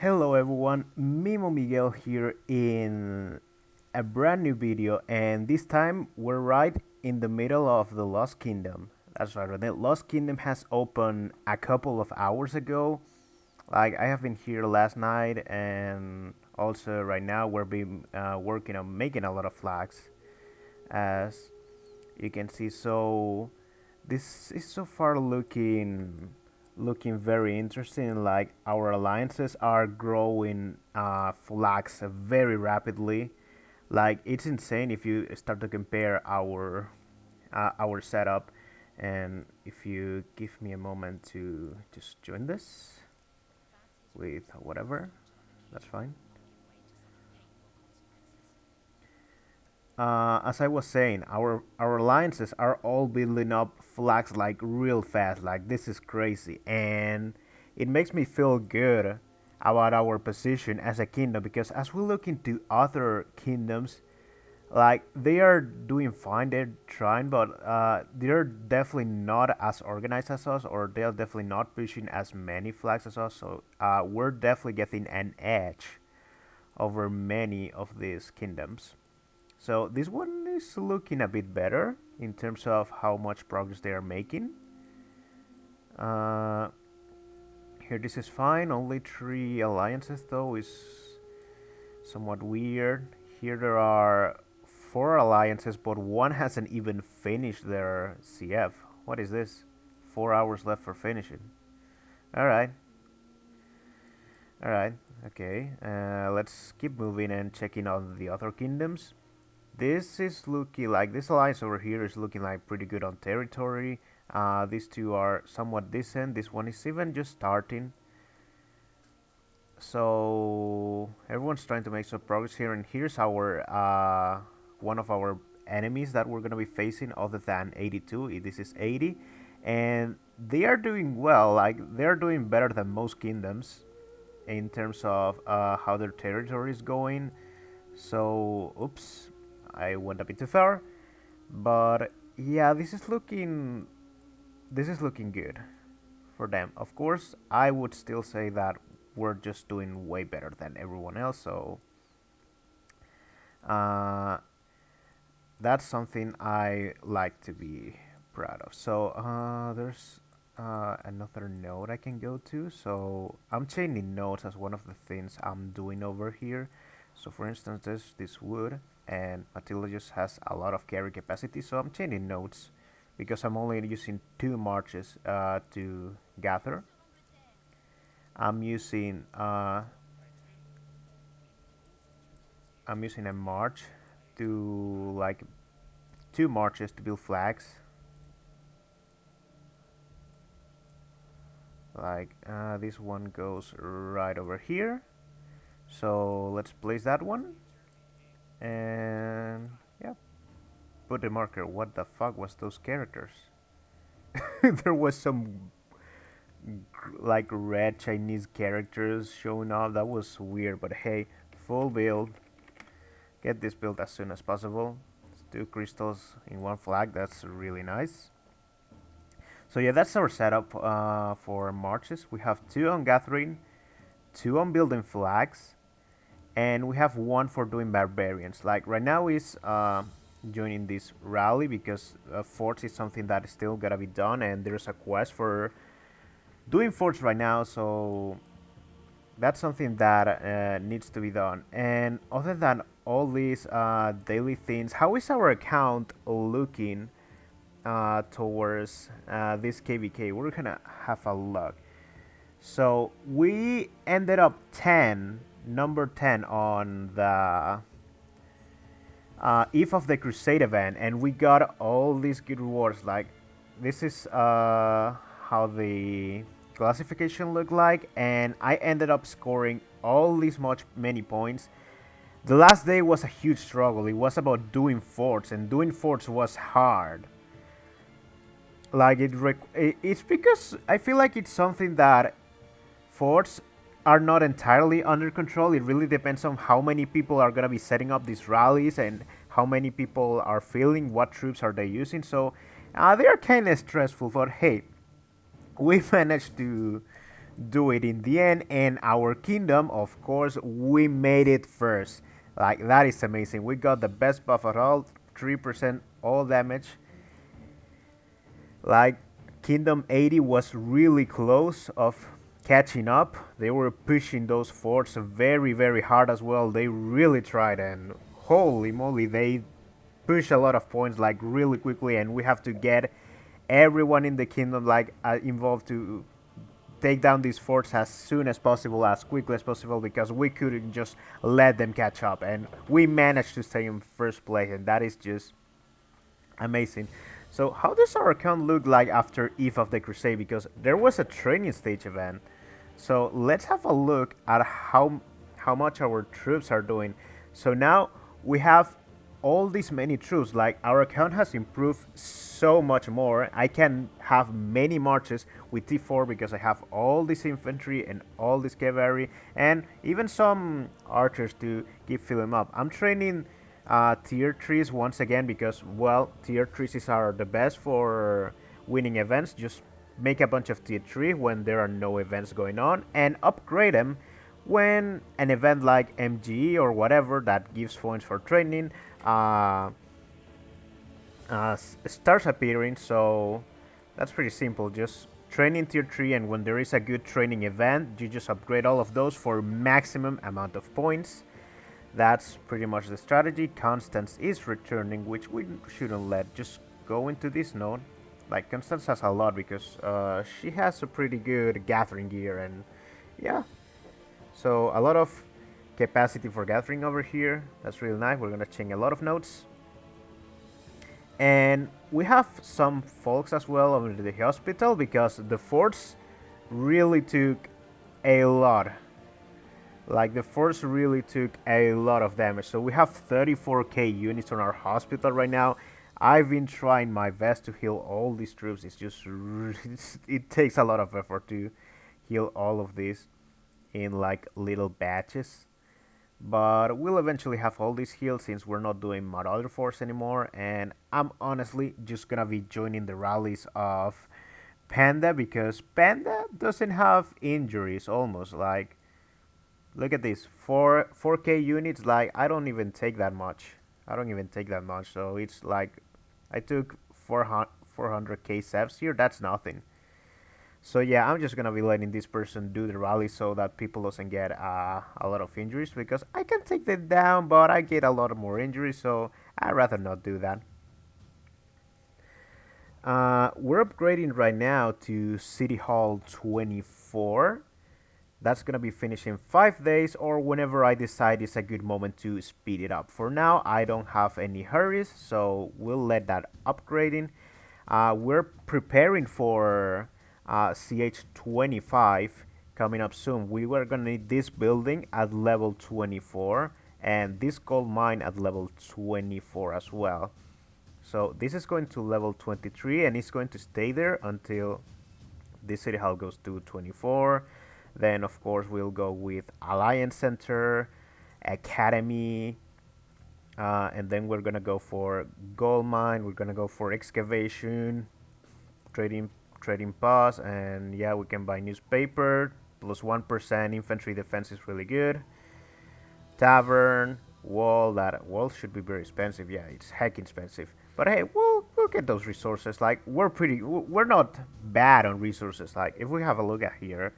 Hello everyone, Mimo Miguel here in a brand new video, and this time we're right in the middle of the Lost Kingdom. That's right, the Lost Kingdom has opened a couple of hours ago. Like, I have been here last night, and also right now we're been working on making a lot of flags, as you can see. So this is so far looking very interesting. Like, our alliances are growing flags very rapidly. Like, it's insane if you start to compare our setup. And if you give me a moment to just join this with whatever, that's fine. As I was saying, our alliances are all building up flags like real fast. Like, this is crazy, and it makes me feel good about our position as a kingdom, because as we look into other kingdoms, like, they are doing fine. They're trying, but they're definitely not as organized as us, or they're definitely not pushing as many flags as us. So we're definitely getting an edge over many of these kingdoms. So this one is looking a bit better in terms of how much progress they are making. Uh, Here this is fine. Only 3 alliances though is somewhat weird. Here there are 4 alliances, but one hasn't even finished their CF. What is this? 4 hours left for finishing. All right, all right, okay. Let's keep moving and checking on the other kingdoms. This is looking like this alliance over here is looking like pretty good on territory. These two are somewhat decent. This one is even just starting. So everyone's trying to make some progress here, and here's our one of our enemies that we're gonna be facing, other than 82. This is 80, and they are doing well. Like, they're doing better than most kingdoms in terms of how their territory is going. So, oops, I went a bit too far, but yeah, this is looking good for them. Of course, I would still say that we're just doing way better than everyone else. So uh, that's something I like to be proud of. So there's another node I can go to. So I'm chaining nodes as one of the things I'm doing over here. So for instance, there's this wood, and Matilda just has a lot of carry capacity, so I'm chaining nodes because I'm only using 2 marches to gather. I'm using uh, I'm using a march to, like, 2 marches to build flags. Like, this one goes right over here. So let's place that one, and yeah, put the marker. What the fuck was those characters? There was some like red Chinese characters showing up. That was weird, but hey, full build. Get this built as soon as possible. It's 2 crystals in one flag. That's really nice. So yeah, that's our setup for marches. We have 2 on gathering, 2 on building flags, and we have 1 for doing barbarians. Like, right now is joining this rally because forts is something that is still gotta be done, and there's a quest for doing forts right now. So that's something that needs to be done. And other than all these daily things, how is our account looking towards this KVK? We're gonna have a look. So we ended up number 10 on the Eve of the Crusade event, and we got all these good rewards. Like, this is how the classification looked like, and I ended up scoring all these many points. The last day was a huge struggle. It was about doing forts, and doing forts was hard. Like, it's because I feel like it's something that forts are not entirely under control. It really depends on how many people are gonna be setting up these rallies, and how many people are feeling, what troops are they using. So they are kind of stressful, but hey, we managed do it in the end, and our kingdom, of course, we made it first. Like, that is amazing. We got the best buff at all, 3% all damage. Like, Kingdom 80 was really close of catching up. They were pushing those forts very, very hard as well. They really tried, and holy moly, they push a lot of points like really quickly, and we have to get everyone in the kingdom like involved to take down these forts as soon as possible, as quickly as possible, because we couldn't just let them catch up, and we managed to stay in first place, and that is just amazing. So how does our account look like after Eve of the Crusade? Because there was a training stage event. So let's have a look at how much our troops are doing. So now we have all these many troops. Like, our account has improved so much more. I can have many marches with T4 because I have all this infantry and all this cavalry and even some archers to keep filling up. I'm training tier 3s once again because, well, tier 3s are the best for winning events. Just make a bunch of tier 3 when there are no events going on and upgrade them when an event like MGE or whatever that gives points for training uh, starts appearing. So that's pretty simple. Just training tier 3, and when there is a good training event, you just upgrade all of those for maximum amount of points. That's pretty much the strategy. Constance is returning, which we shouldn't let. Just go into this node. Like, Constance has a lot because she has a pretty good gathering gear, and yeah. So a lot of capacity for gathering over here. That's really nice. We're gonna change a lot of nodes. And we have some folks as well over the hospital because the forts really took a lot. Like, the force really took a lot of damage. So we have 34k units on our hospital right now. I've been trying my best to heal all these troops. It's just it takes a lot of effort to heal all of these in like little batches. But we'll eventually have all these healed since we're not doing Marauder Force anymore. And I'm honestly just gonna be joining the rallies of Panda because Panda doesn't have injuries almost. Like, look at this, 4k units. Like, I don't even take that much. I don't even take that much. So it's like I took 400k saves here. That's nothing. So yeah, I'm just gonna be letting this person do the rally so that people doesn't get a lot of injuries because I can take them down, but I get a lot of more injuries. So I'd rather not do that. We're upgrading right now to City Hall 24. That's gonna be finished in 5 days or whenever I decide it's a good moment to speed it up. For now, I don't have any hurries, so we'll let that upgrading. We're preparing for CH25 coming up soon. We were gonna need this building at level 24 and this gold mine at level 24 as well. So this is going to level 23 and it's going to stay there until this city hall goes to 24. Then, of course, we'll go with Alliance Center, Academy, and then we're gonna go for Gold Mine. We're gonna go for Excavation, Trading Pass, and yeah, we can buy newspaper. Plus 1% infantry defense is really good. Tavern, wall. That wall should be very expensive. Yeah, it's heck expensive. But hey, we'll get those resources. Like, we're not bad on resources. Like, if we have a look at here,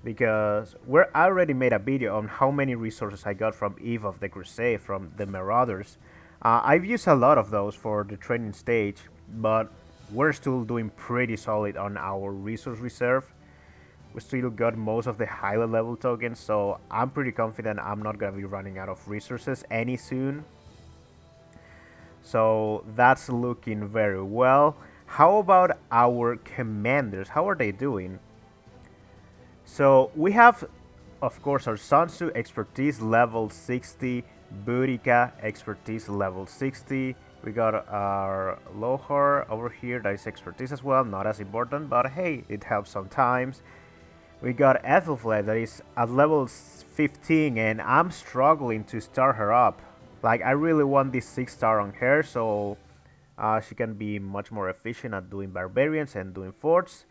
because I already made a video on how many resources I got from Eve of the Crusade from the Marauders. I've used a lot of those for the training stage, but we're still doing pretty solid on our resource reserve. We still got most of the higher level tokens, so I'm pretty confident I'm not gonna be running out of resources any soon. So that's looking very well. How about our commanders? How are they doing? So we have, of course, our Sun Tzu expertise level 60, Boudica expertise level 60. We got our Lohar over here, that is expertise as well, not as important, but hey, it helps sometimes. We got Ethelflaed that is at level 15 and I'm struggling to start her up. Like, I really want this 6-star on her so she can be much more efficient at doing barbarians and doing forts.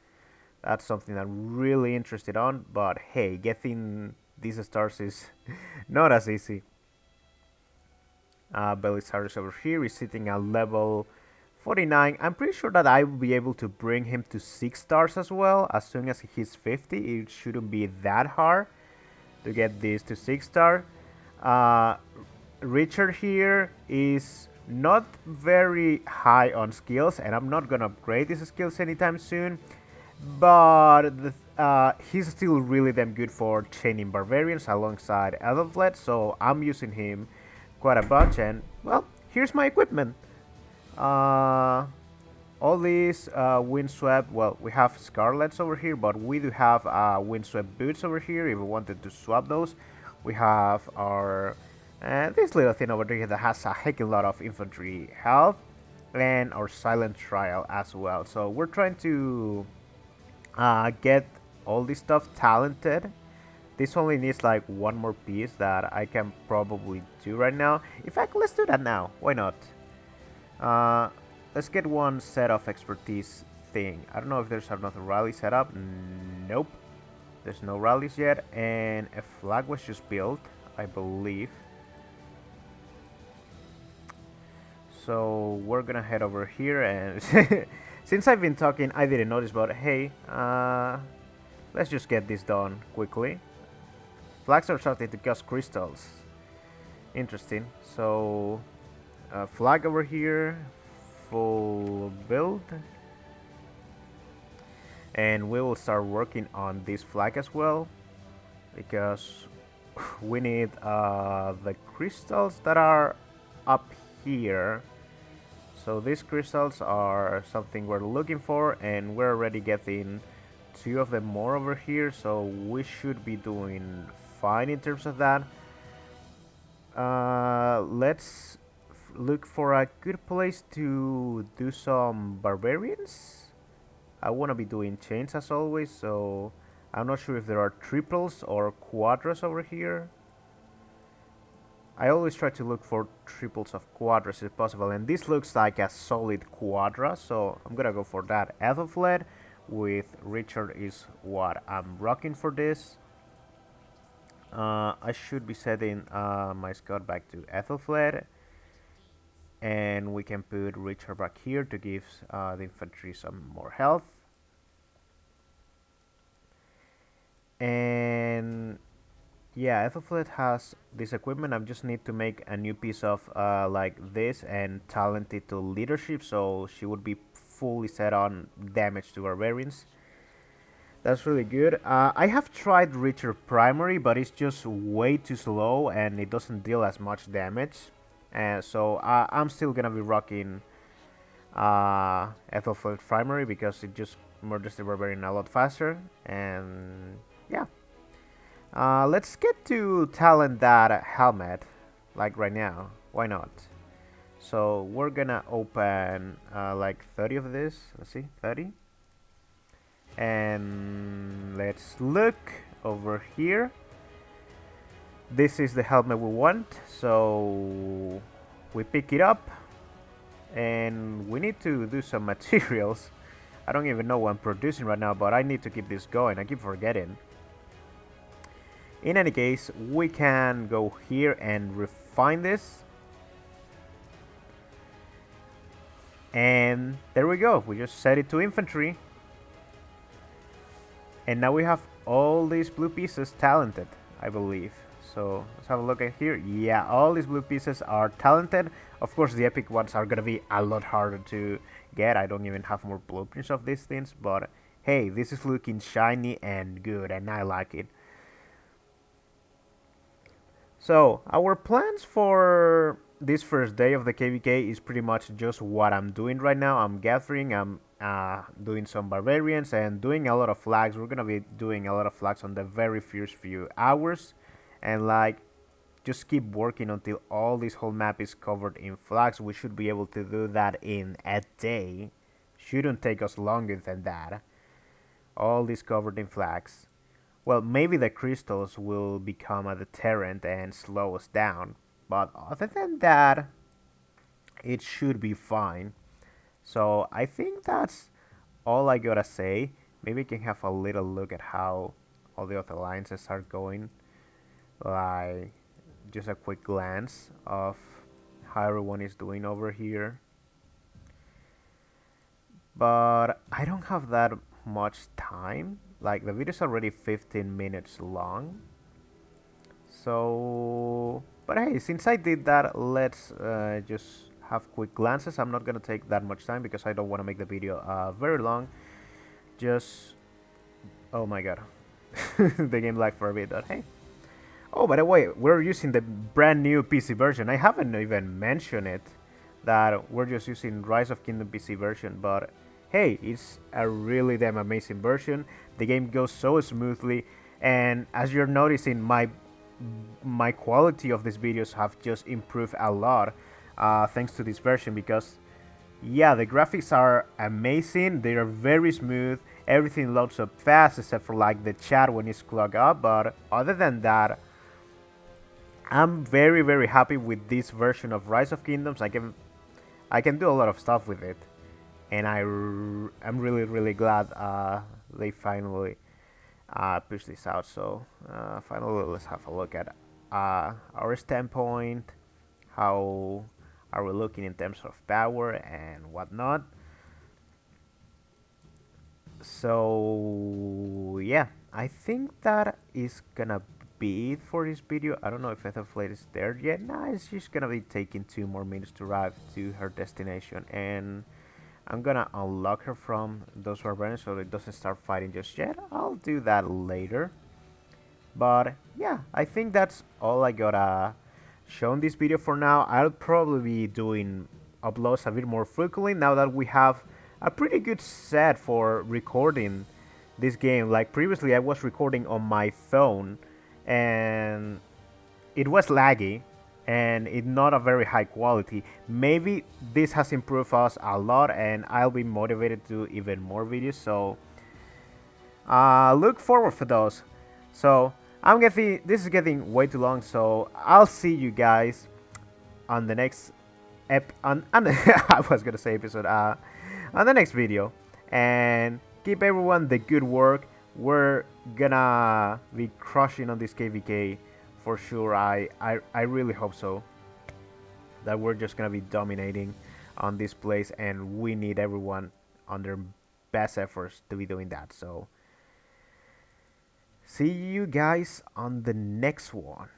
That's something I'm really interested on. But hey, getting these stars is not as easy. Belisarius over here is sitting at level 49. I'm pretty sure that I will be able to bring him to 6 stars as well. As soon as he's 50, it shouldn't be that hard to get this to 6 star. Uh, Richard here is not very high on skills, and I'm not gonna upgrade his skills anytime soon. But he's still really damn good for chaining barbarians alongside Ethelfled, so I'm using him quite a bunch. And well, here's my equipment. Uh, all these windswept. Well, we have Scarlets over here, but we do have windswept boots over here. If we wanted to swap those, we have our this little thing over here that has a heck of a lot of infantry health, and our silent trial as well. So we're trying to get all this stuff talented. This only needs like one more piece that I can probably do right now. In fact, let's do that now. Why not? Uh, let's get one set of expertise thing. I don't know if there's another rally set up. Nope. There's no rallies yet. And a flag was just built, I believe. So we're gonna head over here, and since I've been talking, I didn't notice, but hey, let's just get this done quickly. Flags are starting to cause crystals. Interesting. So, flag over here, full build. And we will start working on this flag as well, because we need the crystals that are up here. So these crystals are something we're looking for, and we're already getting 2 of them more over here, so we should be doing fine in terms of that. Let's look for a good place to do some barbarians. I want to be doing chains as always, so I'm not sure if there are triples or quadras over here. I always try to look for triples of quadras if possible, and this looks like a solid quadra, so I'm gonna go for that. Ethelfled with Richard is what I'm rocking for this. I should be setting my scout back to Ethelfled, and we can put Richard back here to give the infantry some more health. And yeah, Ethelfled has this equipment. I just need to make a new piece of like this and talent it to leadership, so she would be fully set on damage to barbarians. That's really good. I have tried Richard Primary, but it's just way too slow and it doesn't deal as much damage. So I'm still gonna be rocking Ethelfled Primary because it just murders the barbarian a lot faster. And yeah. Let's get to talent that helmet, like right now. Why not? So we're gonna open like 30 of this. Let's see, 30. And let's look over here. This is the helmet we want, so we pick it up, and we need to do some materials. I don't even know what I'm producing right now, but I need to keep this going. I keep forgetting. In any case, we can go here and refine this. And there we go. We just set it to infantry. And now we have all these blue pieces talented, I believe. So let's have a look at here. Yeah, all these blue pieces are talented. Of course, the epic ones are gonna be a lot harder to get. I don't even have more blueprints of these things, but hey, this is looking shiny and good, and I like it. So our plans for this first day of the KVK is pretty much just what I'm doing right now. I'm gathering, I'm doing some barbarians and doing a lot of flags. We're gonna be doing a lot of flags on the very first few hours, and like just keep working until all this whole map is covered in flags. We should be able to do that in a day. Shouldn't take us longer than that. All this covered in flags. Well, maybe the crystals will become a deterrent and slow us down, but other than that, it should be fine. So I think that's all I gotta say. maybe we can have a little look at how all the other alliances are going, like just a quick glance of how everyone is doing over here. But I don't have that much time. Like the video's already 15 minutes long. So, but hey, since I did that, let's just have quick glances. I'm not gonna take that much time because I don't want to make the video very long. Just, oh my god, the game lagged for a bit. But hey, oh, by the way, we're using the brand new PC version. I haven't even mentioned it, that we're just using Rise of Kingdom PC version, but hey, it's a really damn amazing version. The game goes so smoothly, and as you're noticing, my quality of these videos have just improved a lot thanks to this version, because yeah, the graphics are amazing. They are very smooth. Everything loads up fast except for like the chat when it's clogged up, but other than that, I'm very happy with this version of Rise of Kingdoms. I can do a lot of stuff with it, and I'm really glad they finally pushed this out. So finally, let's have a look at our standpoint. How are we looking in terms of power and whatnot? So yeah, I think that is gonna be it for this video. I don't know if Etherflate is there yet. Nah, it's just gonna be taking 2 more minutes to arrive to her destination, and I'm gonna unlock her from those barbarians so it doesn't start fighting just yet. I'll do that later. But yeah, I think that's all I gotta show in this video for now. I'll probably be doing uploads a bit more frequently now that we have a pretty good set for recording this game. Like previously I was recording on my phone and it was laggy and it not a very high quality. Maybe this has improved us a lot and I'll be motivated to do even more videos, so look forward for those. So this is getting way too long, so I'll see you guys on the next I was gonna say episode on the next video, and keep everyone the good work. We're gonna be crushing on this KVK for sure. I really hope so, that we're just gonna be dominating on this place, and we need everyone on their best efforts to be doing that. So see you guys on the next one.